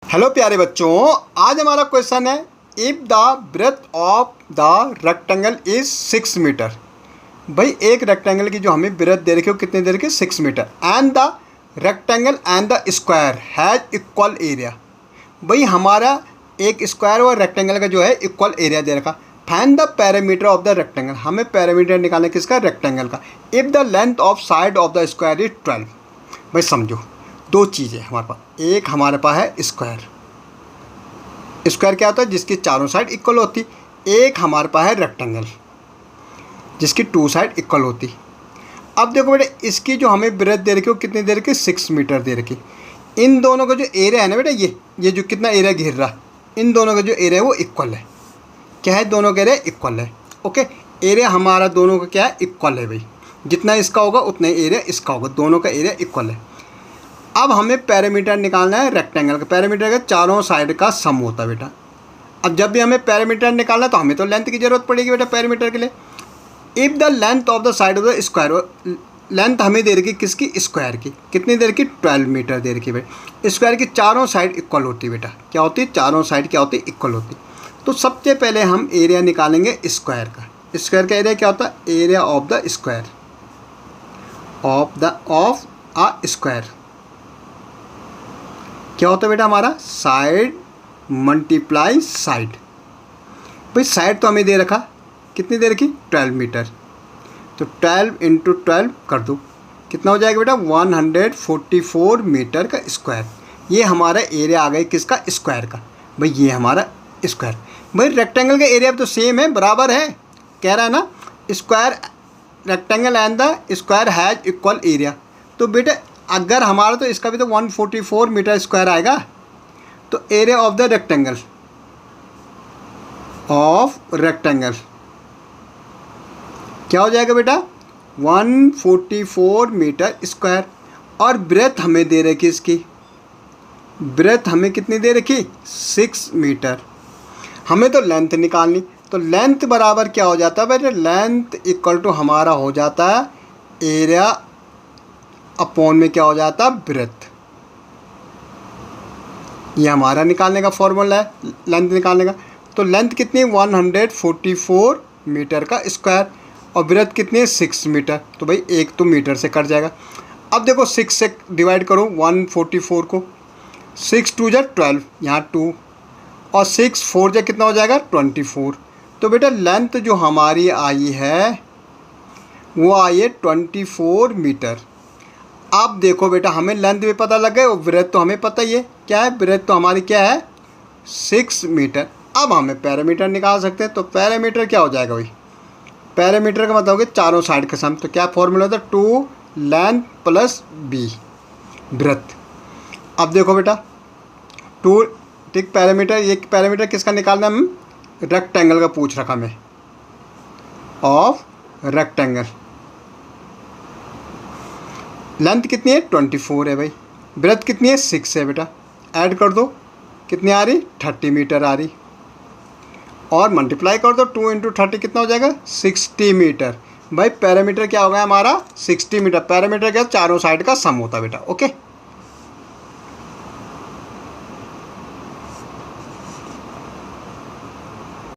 Hello प्यारे बच्चों, आज हमारा क्वेश्चन है if the breadth of the rectangle is 6 metre. भाई एक रेक्टेंगल की जो हमें ब्रेथ दे रखी है वो कितने दे रखी है 6 metre and the rectangle and the square has equal area. भाई हमारा एक स्क्वायर और रेक्टेंगल का जो है इक्वल एरिया दे रखा। Find the parameter of the rectangle, हमें पैरामीटर निकालना किसका रेक्टेंगल का। If the length of side of the square is 12। भाई समझो दो चीज़ें हमारे पास, एक हमारे पास है स्क्वायर। स्क्वायर क्या होता है जिसकी चारों साइड इक्वल होती। एक हमारे पास है रेक्टेंगल जिसकी 2 साइड इक्वल होती। अब देखो बेटा इसकी जो हमें ब्रेथ दे रखी है वो कितनी दे रखी है 6 मीटर दे रखी। इन दोनों का जो एरिया है ना बेटा ये जो कितना एरिया घेर रहा, इन दोनों का जो एरिया है वो इक्वल है। क्या है, दोनों का एरिया इक्वल है। ओके, एरिया हमारा दोनों का क्या है इक्वल है। भाई जितना इसका होगा उतना ही एरिया इसका होगा, दोनों का एरिया इक्वल है। अब हमें पैरामीटर निकालना है रेक्टेंगल का। पैरामीटर का चारों साइड का सम होता है बेटा। अब जब भी हमें पैरामीटर निकालना है तो हमें तो लेंथ की ज़रूरत पड़ेगी बेटा पैरामीटर के लिए। If the length of the side of the square, length हमें दे रखी किसकी स्क्वायर की, कितनी दे रखी 12 मीटर दे रखी बेटा। स्क्वायर की चारों साइड इक्वल होती है बेटा। क्या होती है, चारों साइड क्या होती है इक्वल होती। तो सबसे पहले हम एरिया निकालेंगे स्क्वायर का। स्क्वायर का एरिया क्या होता है, area of the square of a square क्या होता है बेटा हमारा साइड मल्टीप्लाई साइड। भाई साइड तो हमें दे रखा, कितनी दे रखी 12 मीटर, तो 12 × 12 कर दो, कितना हो जाएगा बेटा 144 मीटर का स्क्वायर। ये हमारा एरिया आ गया किसका स्क्वायर का। भाई ये हमारा स्क्वायर। भाई रेक्टेंगल का एरिया तो सेम है, बराबर है, कह रहा है ना square rectangle and the square has equal area. तो बेटा अगर हमारा तो इसका भी तो 144 मीटर स्क्वायर आएगा, तो एरिया ऑफ द रेक्टेंगल क्या हो जाएगा बेटा 144 मीटर स्क्वायर। और ब्रेथ हमें दे रखी, इसकी ब्रेथ हमें कितनी दे रखी 6 मीटर। हमें तो लेंथ निकालनी, तो लेंथ बराबर क्या हो जाता है बेटा, लेंथ इक्वल टू हमारा हो जाता है एरिया अपॉन में क्या हो जाता है ब्रेथ। ये हमारा निकालने का फॉर्मूला है लेंथ निकालने का। तो लेंथ कितनी 144 मीटर का स्क्वायर और ब्रेथ कितनी है 6 मीटर। तो भाई एक तो मीटर से कट जाएगा। अब देखो 6 से डिवाइड करो 144 को, 6 2 जा 12, यहाँ 2 और 6 4 जा कितना हो जाएगा 24। तो बेटा लेंथ जो हमारी आई है वो आई है 24 मीटर। अब देखो बेटा हमें लेंथ भी पता लग गए और ब्रेथ तो हमें पता ही है क्या है, ब्रेथ तो हमारी क्या है 6 मीटर। अब हमें पैरामीटर निकाल सकते हैं। तो पैरामीटर क्या हो जाएगा भाई, पैरामीटर का मतलब है चारों साइड का सम। तो क्या फॉर्मूला होता है 2 लेंथ प्लस बी ब्रेथ। अब देखो बेटा 2 ठीक पैरामीटर, ये पैरामीटर किसका निकालना है, हम रेक्टेंगल का पूछ रखा हमें ऑफ रेक्टेंगल। लेंथ कितनी है 24 है भाई, ब्रेथ कितनी है 6 है बेटा। ऐड कर दो कितनी आ रही 30 मीटर आ रही और मल्टीप्लाई कर दो 2 × 30 कितना हो जाएगा 60 मीटर। भाई पैरामीटर क्या हो गया हमारा 60 मीटर। पैरामीटर क्या चारों साइड का सम होता है बेटा। ओके।